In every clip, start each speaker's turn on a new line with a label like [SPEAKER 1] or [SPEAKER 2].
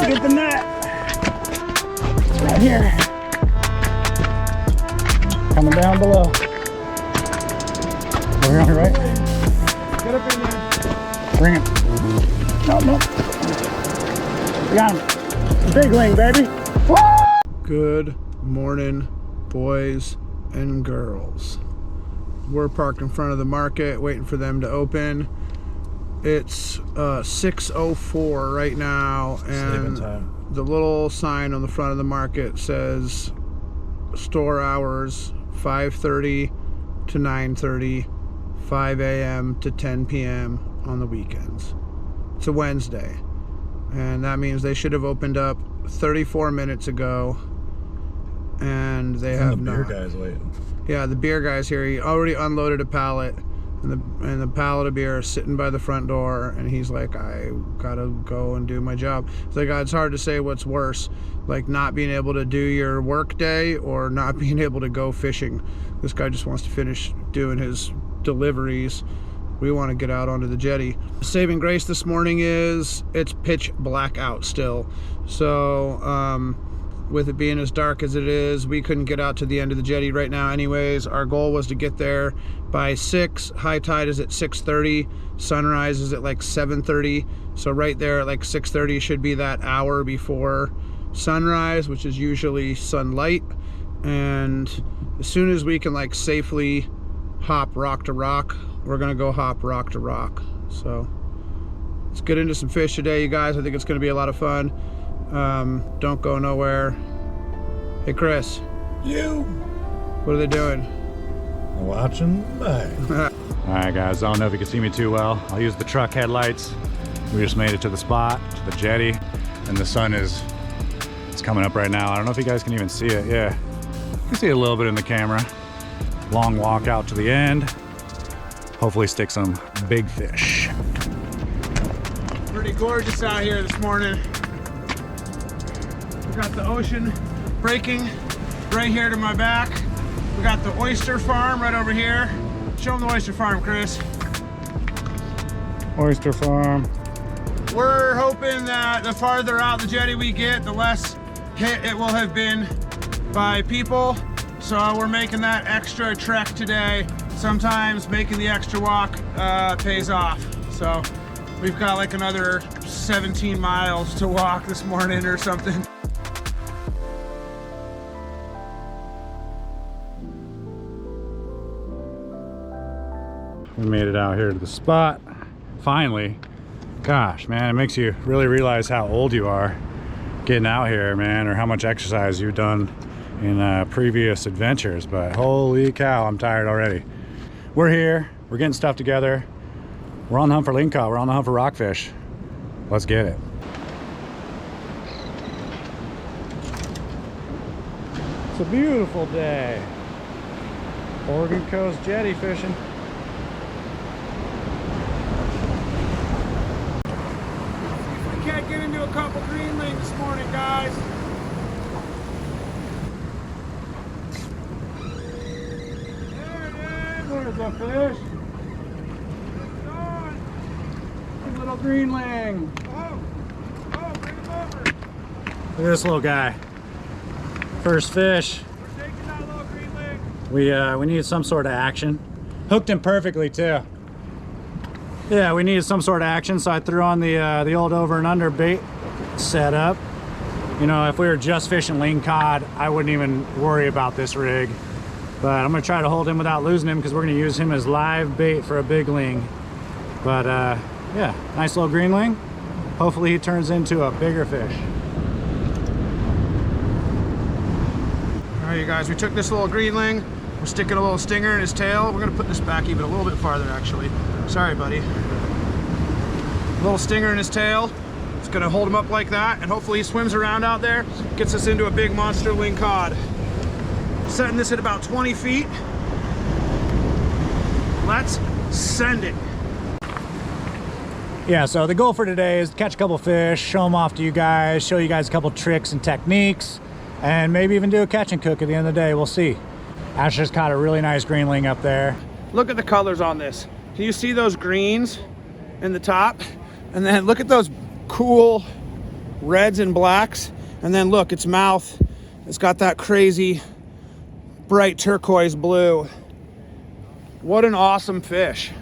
[SPEAKER 1] to get the net. It's right here. Coming down below. We're on it, right? Get up in there. Bring it. No, no. We got him. Big ling, baby. Woo! Good morning, boys and girls. We're parked in front of the market waiting for them to open. It's 6:04 right now, and the little sign on the front of the market says store hours 5:30 to 9:30, 5 a.m. to 10 p.m. on the weekends. It's a Wednesday, and that means they should have opened up 34 minutes ago, and they have not. The beer guy's waiting. Yeah, the beer guy's here. He already unloaded a pallet, and the pallet of beer is sitting by the front door, and he's like, I gotta go and do my job. It's like, it's hard to say what's worse, like not being able to do your work day or not being able to go fishing. This guy just wants to finish doing his deliveries. We want to get out onto the jetty. Saving grace this morning is it's pitch black out still. So with it being as dark as it is, we couldn't get out to the end of the jetty right now anyways. Our goal was to get there by 6. High tide is at 6:30. Sunrise is at like 7:30. So right there at like 6:30 should be that hour before sunrise, which is usually sunlight. And as soon as we can like safely hop rock to rock, we're gonna go hop rock to rock. So let's get into some fish today, you guys. I think it's gonna be a lot of fun. Don't go nowhere. Hey Chris.
[SPEAKER 2] You.
[SPEAKER 1] What are they doing?
[SPEAKER 2] Watching bye.
[SPEAKER 3] Alright guys, I don't know if you can see me too well. I'll use the truck headlights. We just made it to the spot, to the jetty, and the sun it's coming up right now. I don't know if you guys can even see it. Yeah, you can see it a little bit in the camera. Long walk out to the end. Hopefully stick some big fish.
[SPEAKER 1] Pretty gorgeous out here this morning. We got the ocean breaking right here to my back. We got the oyster farm right over here. Show them the oyster farm, Chris.
[SPEAKER 3] Oyster farm.
[SPEAKER 1] We're hoping that the farther out the jetty we get, the less hit it will have been by people. So we're making that extra trek today. Sometimes making the extra walk pays off. So we've got like another 17 miles to walk this morning or something.
[SPEAKER 3] We made it out here to the spot. Finally. Gosh, man, it makes you really realize how old you are getting out here, man, or how much exercise you've done in previous adventures. But holy cow, I'm tired already. We're here. We're getting stuff together. We're on the hunt for Lingcod. We're on the hunt for rockfish. Let's get it. It's a beautiful day. Oregon Coast jetty fishing.
[SPEAKER 1] Can't get into a couple Greenlings this morning, guys. There it is.
[SPEAKER 3] There's a fish.
[SPEAKER 1] It's
[SPEAKER 3] Little Greenling.
[SPEAKER 1] Oh, bring him over.
[SPEAKER 3] Look at this little guy. First fish.
[SPEAKER 1] We're taking that little Greenling.
[SPEAKER 3] We needed some sort of action. Hooked him perfectly too. Yeah, we needed some sort of action, so I threw on the old over and under bait setup. You know, if we were just fishing Lingcod, I wouldn't even worry about this rig. But I'm gonna try to hold him without losing him because we're gonna use him as live bait for a big ling. But yeah, nice little Greenling. Hopefully he turns into a bigger fish.
[SPEAKER 1] All right, you guys, we took this little Greenling. We're sticking a little stinger in his tail. We're gonna put this back even a little bit farther, actually. Sorry, buddy. A little stinger in his tail. It's gonna hold him up like that, and hopefully he swims around out there, gets us into a big monster Lingcod. Setting this at about 20 feet. Let's send it.
[SPEAKER 3] Yeah, so the goal for today is to catch a couple fish, show them off to you guys, show you guys a couple tricks and techniques, and maybe even do a catch and cook at the end of the day. We'll see. Ash just caught a really nice Greenling up there.
[SPEAKER 1] Look at the colors on this. Can you see those greens in the top? And then look at those cool reds and blacks. And then look, its mouth, it's got that crazy bright turquoise blue. What an awesome fish.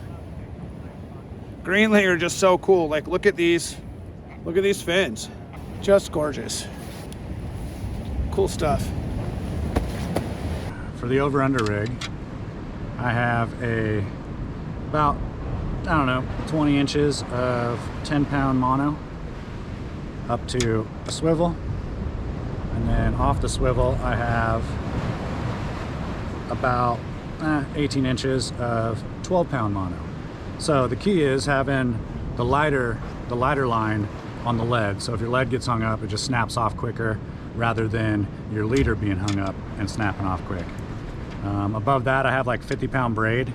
[SPEAKER 1] Greenling are just so cool. Like, look at these fins. Just gorgeous. Cool stuff.
[SPEAKER 3] For the over-under rig, I have about, I don't know, 20 inches of 10-pound mono up to a swivel. And then off the swivel, I have about 18 inches of 12-pound mono. So the key is having the lighter line on the lead. So if your lead gets hung up, it just snaps off quicker rather than your leader being hung up and snapping off quick. Above that, I have like 50-pound braid,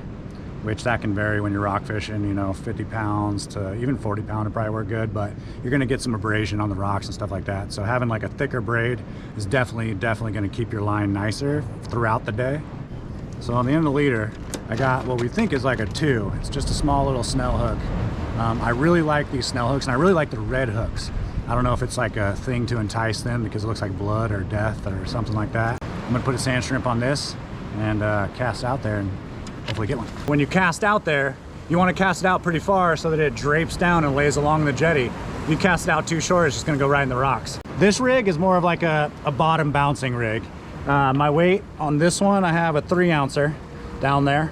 [SPEAKER 3] which that can vary when you're rock fishing. You know, 50 pounds to even 40 pound would probably work good, but you're gonna get some abrasion on the rocks and stuff like that. So having like a thicker braid is definitely gonna keep your line nicer throughout the day. So on the end of the leader, I got what we think is like a 2. It's just a small little snell hook. I really like these snell hooks, and I really like the red hooks. I don't know if it's like a thing to entice them because it looks like blood or death or something like that. I'm gonna put a sand shrimp on this and cast out there and hopefully get one. When you cast out there, you want to cast it out pretty far so that it drapes down and lays along the jetty. If you cast it out too short, it's just gonna go right in the rocks. This rig is more of like a bottom bouncing rig. My weight on this one, I have a 3-ouncer down there.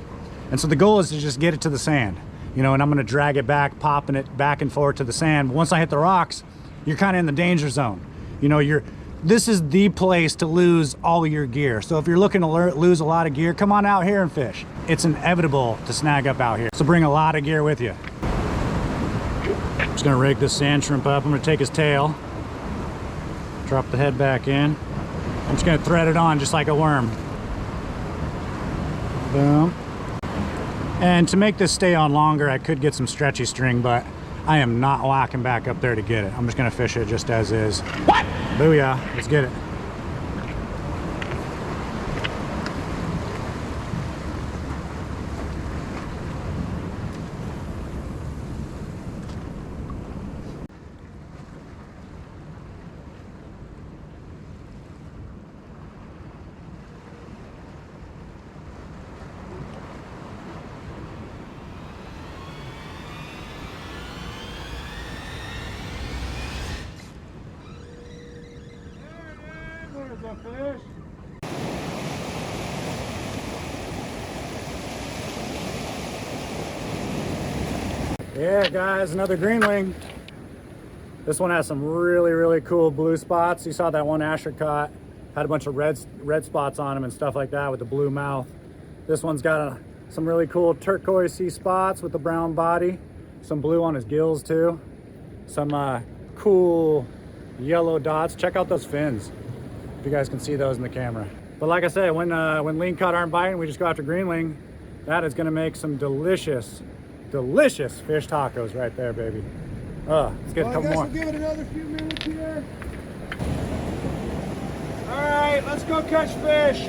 [SPEAKER 3] And so the goal is to just get it to the sand, you know, and I'm gonna drag it back, popping it back and forth to the sand. Once I hit the rocks, you're kind of in the danger zone. You know, this is the place to lose all your gear. So if you're looking to lose a lot of gear, come on out here and fish. It's inevitable to snag up out here. So bring a lot of gear with you. I'm just gonna rig this sand shrimp up. I'm gonna take his tail, drop the head back in. I'm just gonna thread it on just like a worm. Boom. And to make this stay on longer, I could get some stretchy string, but I am not walking back up there to get it. I'm just gonna fish it just as is. What? Booyah, let's get it.
[SPEAKER 1] Fish.
[SPEAKER 3] Yeah, guys, another greenling. This one has some really cool blue spots. You saw that one Asher had a bunch of red spots on him and stuff like that with the blue mouth. This one's got some really cool turquoise spots with the brown body, some blue on his gills too, some cool yellow dots. Check out those fins. If you guys can see those in the camera. But like I said, when lingcod aren't biting, we just go after greenling. That is gonna make some delicious fish tacos right there, baby. Let's get a couple more.
[SPEAKER 1] We'll give it another few minutes here. All right, let's go catch fish.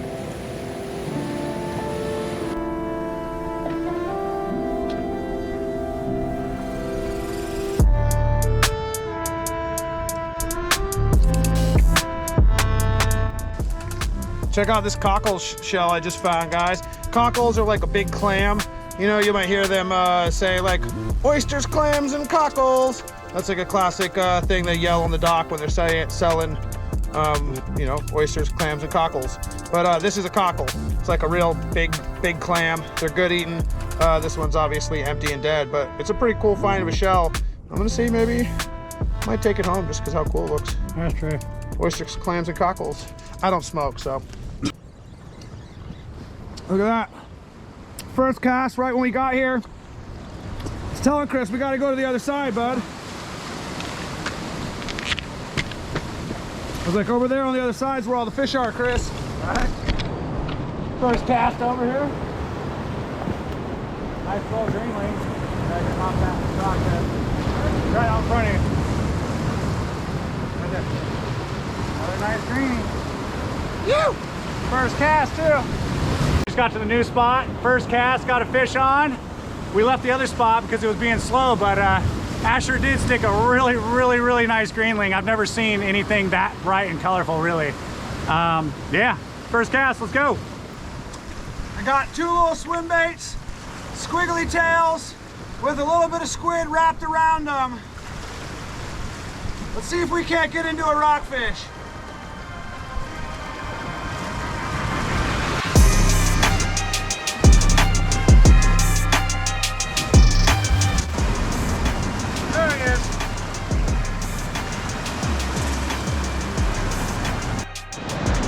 [SPEAKER 1] Check out this cockle shell I just found, guys. Cockles are like a big clam. You know, you might hear them say like oysters, clams, and cockles. That's like a classic thing they yell on the dock when they're selling, you know, oysters, clams, and cockles. But this is a cockle. It's like a real big clam. They're good eating. This one's obviously empty and dead, but it's a pretty cool find of a shell. I'm gonna see, maybe might take it home just because how cool it looks.
[SPEAKER 3] That's true.
[SPEAKER 1] Oysters, clams, and cockles. I don't smoke, so. Look at that. First cast right when we got here. I was telling Chris we got to go to the other side, bud. I was like, over there on the other side is where all the fish are, Chris. All right. First cast over here. Nice full greenling. I can hop that rock head. Right out in front of you. Right there. Another nice greenie. Woo! First cast too. Just got to the new spot. First cast, got a fish on. We left the other spot because it was being slow, but
[SPEAKER 3] Asher did stick a really nice greenling. I've never seen anything that bright and colorful, really. Yeah, first cast, let's go.
[SPEAKER 1] I got 2 little swim baits, squiggly tails, with a little bit of squid wrapped around them. Let's see if we can't get into a rockfish. There he is.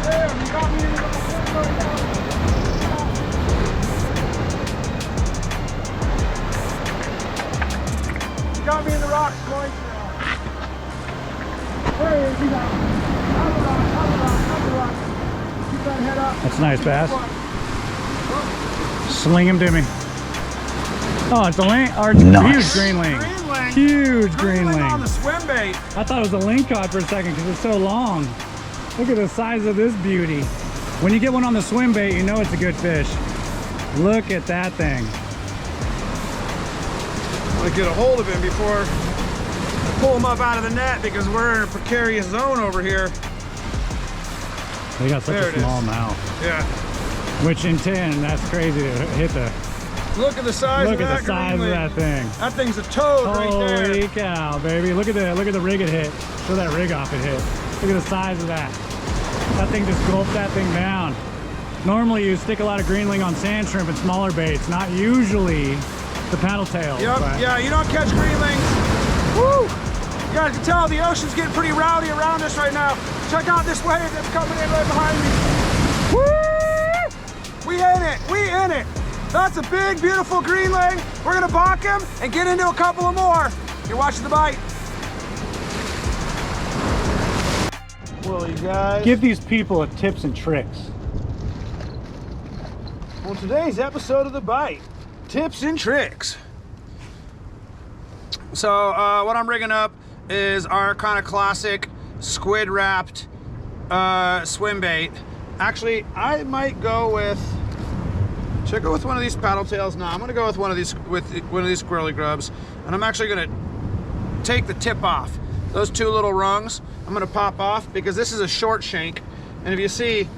[SPEAKER 1] There, he got me in the got me in the rocks going now. There he is, he's out. On the rock, on the rock, on the rock. Keep that head up.
[SPEAKER 3] That's a nice bass. Sling him to me. Oh, it's a huge greenling. Huge greenling.
[SPEAKER 1] On the swim bait.
[SPEAKER 3] I thought it was a lingcod for a second because it's so long. Look at the size of this beauty. When you get one on the swim bait, you know it's a good fish. Look at that thing.
[SPEAKER 1] I want to get a hold of him before I pull him up out of the net because we're in a precarious zone over here.
[SPEAKER 3] They got such a small mouth.
[SPEAKER 1] Yeah.
[SPEAKER 3] Which in 10, that's crazy to hit the.
[SPEAKER 1] Look at the size of that.
[SPEAKER 3] Look at the size of that thing.
[SPEAKER 1] That thing's a toad right there.
[SPEAKER 3] Holy cow, baby. Look at the rig it hit. Show that rig off it hit. Look at the size of that. That thing just gulped that thing down. Normally you stick a lot of greenling on sand shrimp and smaller baits, not usually the paddle tails.
[SPEAKER 1] Yep, yeah, you don't catch greenlings. Woo! You guys can tell the ocean's getting pretty rowdy around us right now. Check out this wave that's coming in right behind me. Woo! We in it, we in it. That's a big, beautiful greenling. We're gonna balk him and get into a couple of more. You're watching the bite. Well, you guys.
[SPEAKER 3] Give these people a tips and tricks.
[SPEAKER 1] Well, today's episode of The Bite, tips and tricks. So what I'm rigging up is our kind of classic squid wrapped swim bait. Actually, I might go with, should I go with one of these paddle tails? No, I'm gonna go with one of these squirrely grubs, and I'm actually gonna take the tip off. Those 2 little rungs, I'm gonna pop off because this is a short shank, and if you see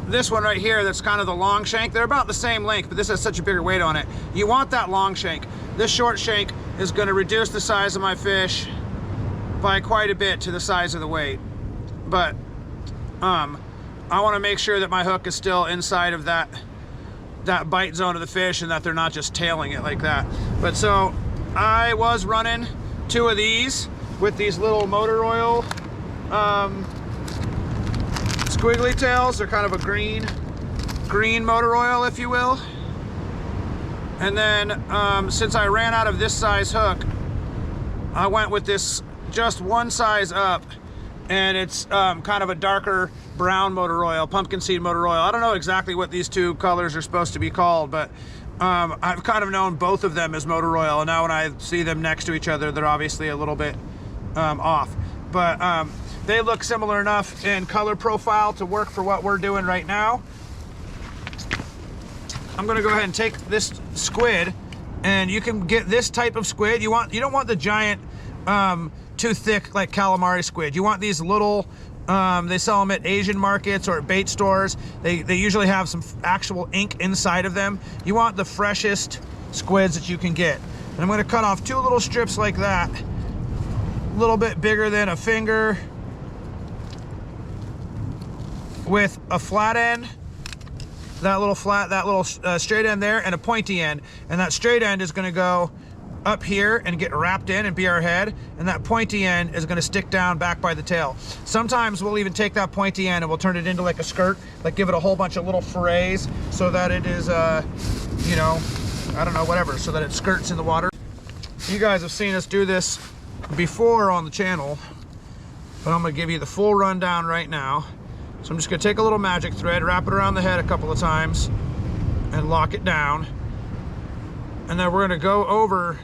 [SPEAKER 1] this one right here, that's kind of the long shank, they're about the same length, but this has such a bigger weight on it. You want that long shank. This short shank is gonna reduce the size of my fish by quite a bit to the size of the weight. But I wanna make sure that my hook is still inside of that bite zone of the fish and that they're not just tailing it like that. But so I was running 2 of these with these little motor oil squiggly tails. They're kind of a green motor oil, if you will. And then since I ran out of this size hook, I went with this just one size up, and it's kind of a darker brown motor oil, pumpkin seed motor oil. I don't know exactly what these 2 colors are supposed to be called, but I've kind of known both of them as motor oil, and now when I see them next to each other, they're obviously a little bit off. But they look similar enough in color profile to work for what we're doing right now. I'm gonna go ahead and take this squid, and you can get this type of squid. You don't want the giant, too thick like calamari squid. You want these little, they sell them at Asian markets or at bait stores. They usually have some actual ink inside of them. You want the freshest squids that you can get. And I'm gonna cut off 2 little strips like that, a little bit bigger than a finger, with a flat end, that little straight end there, and a pointy end. And that straight end is gonna go up here and get wrapped in and be our head, and that pointy end is gonna stick down back by the tail. Sometimes we'll even take that pointy end and we'll turn it into like a skirt, like give it a whole bunch of little fillets so that it is, you know, I don't know, whatever, so that it skirts in the water. You guys have seen us do this before on the channel, but I'm gonna give you the full rundown right now. So I'm just gonna take a little magic thread, wrap it around the head a couple of times, and lock it down. And then we're gonna go over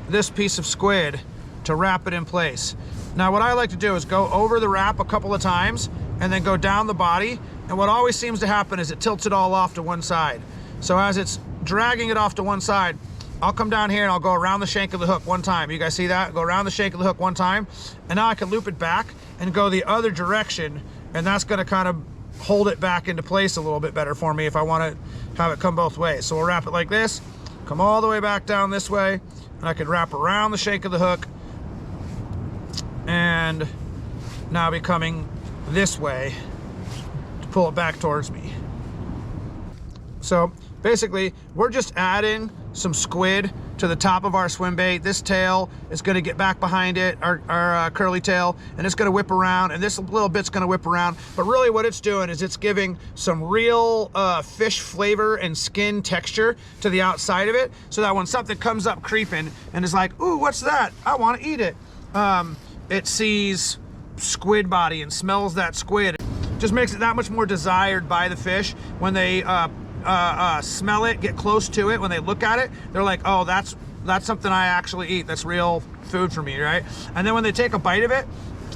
[SPEAKER 1] this piece of squid to wrap it in place. Now what I like to do is go over the wrap a couple of times and then go down the body. And what always seems to happen is it tilts it all off to one side. So as it's dragging it off to one side, I'll come down here and I'll go around the shank of the hook one time. You guys see that? Go around the shank of the hook one time, and now I can loop it back and go the other direction, and that's gonna kind of hold it back into place a little bit better for me if I want to have it come both ways. So we'll wrap it like this, come all the way back down this way, and I can wrap around the shank of the hook, and now be coming this way to pull it back towards me. So basically, we're just adding some squid to the top of our swim bait. This tail is going to get back behind it, our curly tail, and it's going to whip around, and this little bit's going to whip around. But really what it's doing is it's giving some real fish flavor and skin texture to the outside of it, so that when something comes up creeping and is like, ooh, what's that? I want to eat it. It sees squid body and smells that squid. It just makes it that much more desired by the fish. When they smell it, get close to it, when they look at it, they're like, oh, that's something I actually eat. That's real food for me, right? And then when they take a bite of it,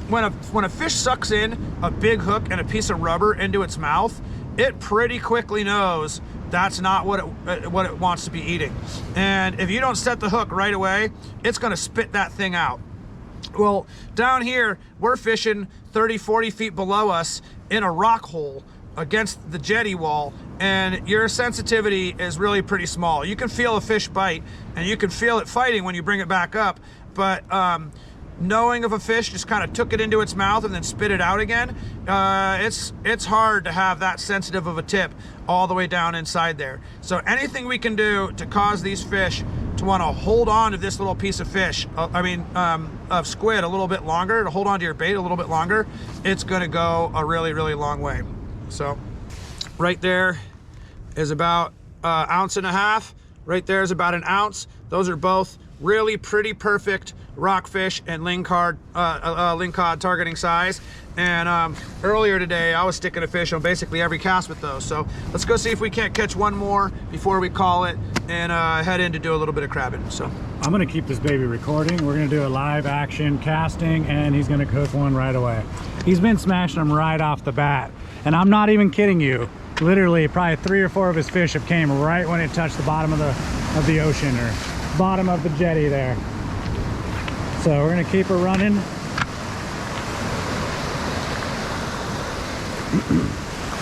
[SPEAKER 1] when a fish sucks in a big hook and a piece of rubber into its mouth, it pretty quickly knows that's not what it wants to be eating. And if you don't set the hook right away, it's gonna spit that thing out. Well, down here, we're fishing 30, 40 feet below us in a rock hole against the jetty wall, and your sensitivity is really pretty small. You can feel a fish bite, and you can feel it fighting when you bring it back up, but knowing if a fish just kind of took it into its mouth and then spit it out again, it's hard to have that sensitive of a tip all the way down inside there. So anything we can do to cause these fish to want to hold on to this little piece of fish, of squid a little bit longer, to hold on to your bait a little bit longer, it's going to go a really, really long way. So right there is about an ounce and a half. Right there is about an ounce. Those are both really pretty perfect rockfish and lingcod targeting size. And earlier today, I was sticking a fish on basically every cast with those. So let's go see if we can't catch one more before we call it and head in to do a little bit of crabbing. So
[SPEAKER 3] I'm gonna keep this baby recording. We're gonna do a live action casting, and he's gonna cook one right away. He's been smashing them right off the bat. And I'm not even kidding you. Literally, probably 3 or 4 of his fish have came right when it touched the bottom of the ocean, or bottom of the jetty there. So we're gonna keep her running.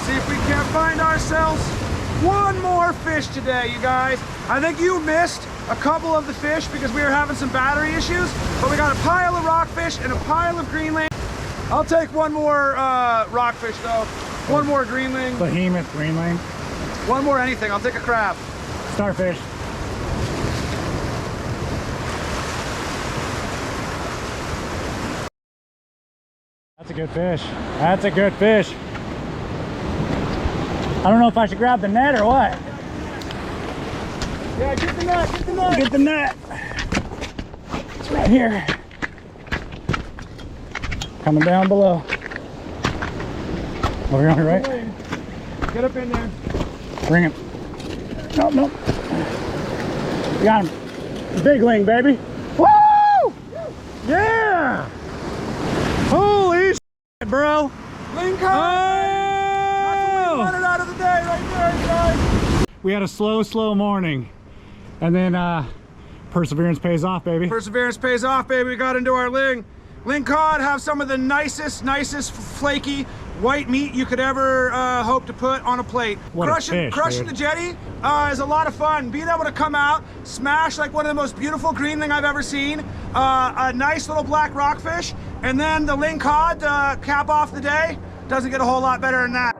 [SPEAKER 1] See if we can't find ourselves one more fish today, you guys. I think you missed a couple of the fish because we were having some battery issues, but we got a pile of rockfish and a pile of greenling. I'll take one more rockfish though. One more greenling.
[SPEAKER 3] Behemoth greenling.
[SPEAKER 1] One more anything. I'll take a crab.
[SPEAKER 3] Starfish. That's a good fish. That's a good fish. I don't know if I should grab the net or what.
[SPEAKER 1] Yeah, get the net, get the net.
[SPEAKER 3] Get the net. It's right here. Coming down below. Over here on the right.
[SPEAKER 1] Get up in there.
[SPEAKER 3] Bring him. Nope, nope. We got him. Big ling, baby. Woo! Yeah! Holy shit, bro.
[SPEAKER 1] Lingcod!
[SPEAKER 3] Oh!
[SPEAKER 1] That's what we wanted out of the day right there, guys.
[SPEAKER 3] We had a slow morning. And then perseverance pays off, baby.
[SPEAKER 1] Perseverance pays off, baby. We got into our Lingcod have some of the nicest flaky white meat you could ever hope to put on a plate. Crushing the jetty is a lot of fun. Being able to come out, smash like one of the most beautiful greenling I've ever seen, a nice little black rockfish, and then the Lingcod to cap off the day. Doesn't get a whole lot better than that.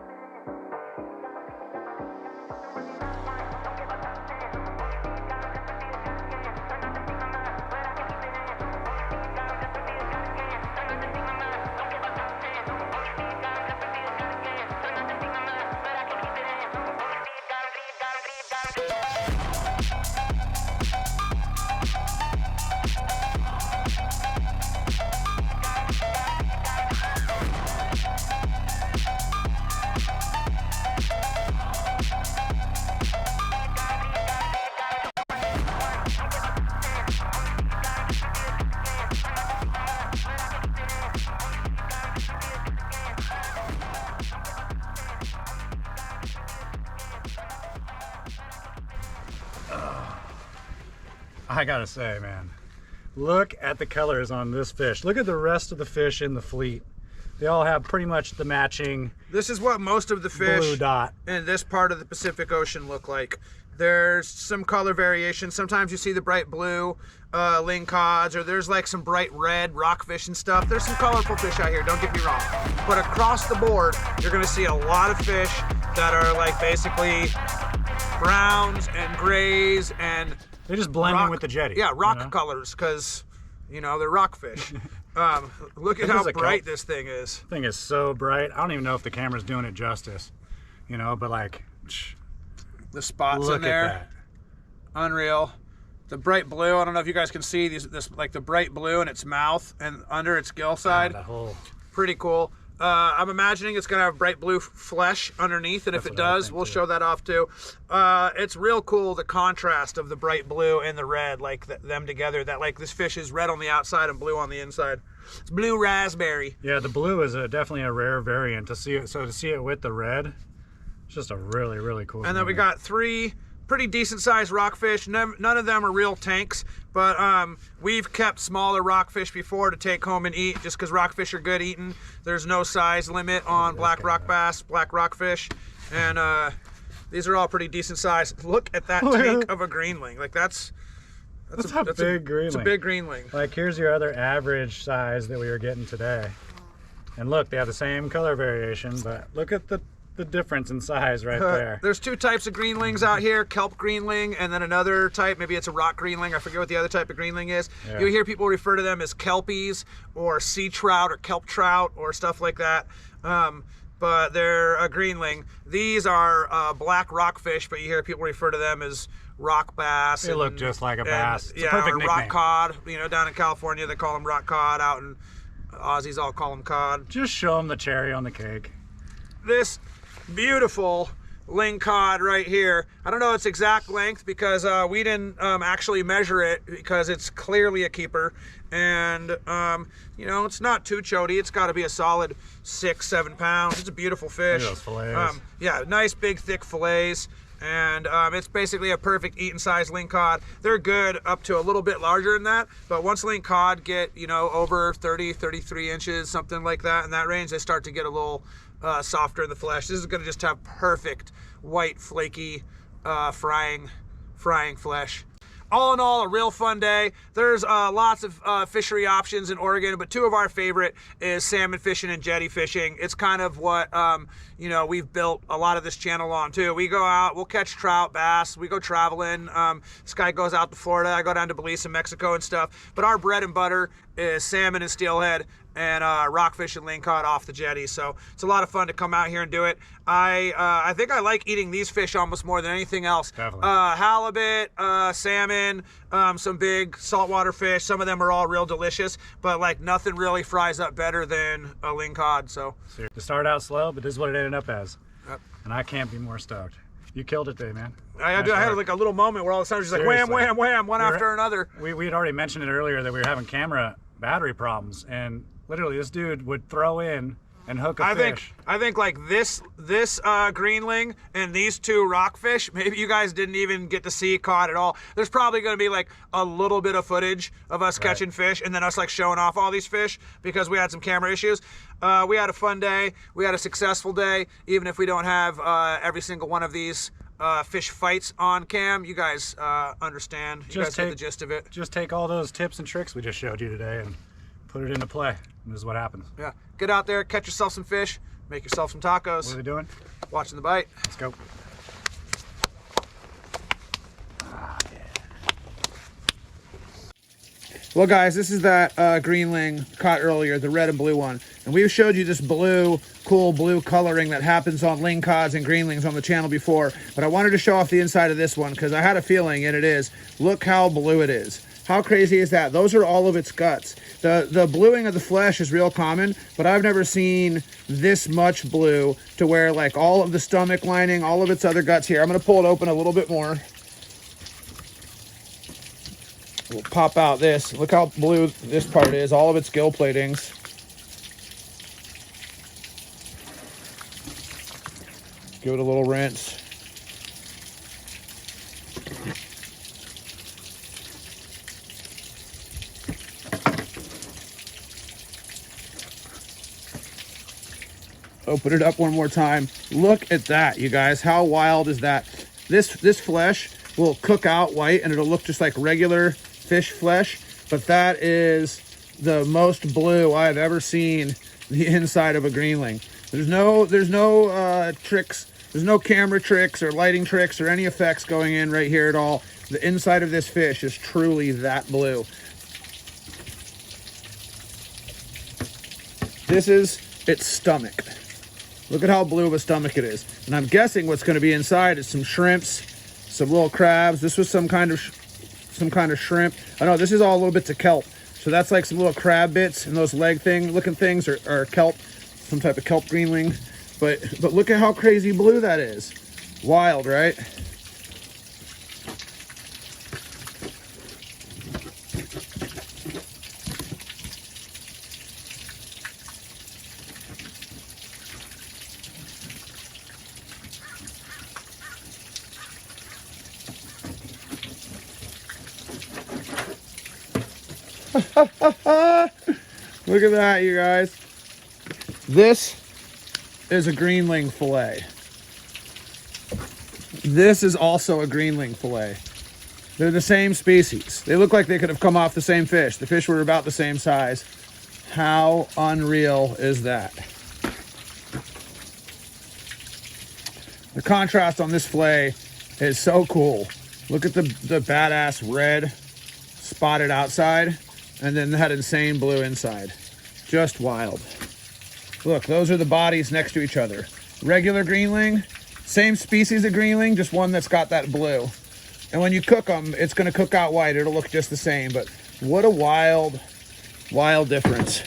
[SPEAKER 3] I gotta say, man, look at the colors on this fish. Look at the rest of the fish in the fleet. They all have pretty much the matching.
[SPEAKER 4] This is what most of the fish
[SPEAKER 3] blue dot
[SPEAKER 4] in this part of the Pacific Ocean look like. There's some color variation. Sometimes you see the bright blue lingcods, or there's like some bright red rockfish and stuff. There's some colorful fish out here, don't get me wrong. But across the board, you're gonna see a lot of fish that are like basically browns and grays and
[SPEAKER 3] they just blend in with the jetty.
[SPEAKER 4] Yeah, rock colors, because you know they're rockfish. Look at how bright this thing is.
[SPEAKER 3] This thing is so bright. I don't even know if the camera's doing it justice, you know, but like
[SPEAKER 4] the spots
[SPEAKER 3] look
[SPEAKER 4] in there,
[SPEAKER 3] at that.
[SPEAKER 4] Unreal. The bright blue, I don't know if you guys can see this like the bright blue in its mouth and under its gill side.
[SPEAKER 3] That whole...
[SPEAKER 4] Pretty cool. I'm imagining it's gonna have bright blue flesh underneath, and if it does, we'll show that off too. It's real cool, the contrast of the bright blue and the red, like them together. That like this fish is red on the outside and blue on the inside. It's blue raspberry.
[SPEAKER 3] Yeah, the blue is definitely a rare variant to see it. So to see it with the red, it's just a really cool.
[SPEAKER 4] And then we got 3 pretty decent sized rockfish. None of them are real tanks, but we've kept smaller rockfish before to take home and eat, just because rockfish are good eating. There's no size limit on black rock bass, black rockfish, and these are all pretty decent size. Look at that tank of a greenling. Like that's a big greenling. It's a big greenling.
[SPEAKER 3] Like here's your other average size that we were getting today, and look, they have the same color variation, but look at the difference in size right there.
[SPEAKER 4] There's 2 types of greenlings out here, kelp greenling, and then another type, maybe it's a rock greenling. I forget what the other type of greenling is. Yeah. You hear people refer to them as kelpies or sea trout or kelp trout or stuff like that. But they're a greenling. These are black rockfish, but you hear people refer to them as rock bass.
[SPEAKER 3] They look just like a bass. It's a perfect nickname.
[SPEAKER 4] Rock cod. You know, down in California they call them rock cod. Out in Aussies all call them cod.
[SPEAKER 3] Just show them the cherry on the cake.
[SPEAKER 4] This beautiful lingcod right here. I don't know its exact length because we didn't actually measure it, because it's clearly a keeper, and you know, it's not too chody. It's got to be a solid 6-7 pounds. It's a beautiful fish.
[SPEAKER 3] Look at those fillets.
[SPEAKER 4] Yeah, nice big thick fillets, and it's basically a perfect eating size lingcod. They're good up to a little bit larger than that, but once lingcod get, you know, over 33 inches, something like that, in that range, they start to get a little softer in the flesh. This is going to just have perfect white flaky frying flesh. All in all, a real fun day. There's lots of fishery options in Oregon, but 2 of our favorite is salmon fishing and jetty fishing. It's kind of what you know, we've built a lot of this channel on too. We go out, we'll catch trout, bass, we go traveling. This guy goes out to Florida, I go down to Belize and Mexico and stuff. But our bread and butter is salmon and steelhead and rockfish and lingcod off the jetty. So it's a lot of fun to come out here and do it. I think I like eating these fish almost more than anything else.
[SPEAKER 3] Definitely.
[SPEAKER 4] Halibut, salmon, some big saltwater fish. Some of them are all real delicious, but like nothing really fries up better than a lingcod. So
[SPEAKER 3] to start out slow, but this is what it ended up as.
[SPEAKER 4] Yep.
[SPEAKER 3] And I can't be more stoked. You killed it today, man.
[SPEAKER 4] I had like a little moment where all of a sudden just like wham, wham, wham, one after another.
[SPEAKER 3] We had already mentioned it earlier that we were having camera battery problems, and literally this dude would throw in and hook a fish.
[SPEAKER 4] I think like this greenling and these 2 rockfish, maybe you guys didn't even get to see caught at all. There's probably going to be like a little bit of footage of us catching fish and then us like showing off all these fish because we had some camera issues. We had a fun day. We had a successful day, even if we don't have every single one of these fish fights on cam. You guys understand. You guys get the gist of it.
[SPEAKER 3] Just take all those tips and tricks we just showed you today and put it into play. And this is what happens.
[SPEAKER 4] Yeah. Get out there, catch yourself some fish, make yourself some tacos.
[SPEAKER 3] What are we doing?
[SPEAKER 4] Watching the bite.
[SPEAKER 3] Let's go.
[SPEAKER 4] Well, guys, this is that greenling caught earlier, the red and blue one. And we've showed you this blue, cool blue coloring that happens on lingcods and greenlings on the channel before. But I wanted to show off the inside of this one because I had a feeling, and it is. Look how blue it is. How crazy is that? Those are all of its guts. The bluing of the flesh is real common, but I've never seen this much blue to where like all of the stomach lining, all of its other guts here. I'm going to pull it open a little bit more. We'll pop out this. Look how blue this part is, all of its gill platings. Give it a little rinse.
[SPEAKER 1] Open it up one more time. Look at that, you guys. How wild is that? This flesh will cook out white and it'll look just like regular fish flesh, but that is the most blue I've ever seen the inside of a Greenling. There's no tricks. There's no camera tricks or lighting tricks or any effects going in right here at all. The inside of this fish is truly that blue. This is its stomach. Look at how blue of a stomach it is. And I'm guessing what's going to be inside is some shrimps, some little crabs. This was some kind of shrimp. I know this is all little bits of kelp. So that's like some little crab bits, and those leg looking things are kelp, some type of kelp greenling. But look at how crazy blue that is. Wild, right? Look at that, you guys. This is a Greenling fillet. This is also a Greenling fillet. They're the same species. They look like they could have come off the same fish. The fish were about the same size. How unreal is that? The contrast on this fillet is so cool. Look at the badass red spotted outside, and then that insane blue inside. Just wild. Look, those are the bodies next to each other. Regular Greenling, same species of Greenling, just one that's got that blue. And when you cook them, it's gonna cook out white. It'll look just the same, but what a wild, wild difference.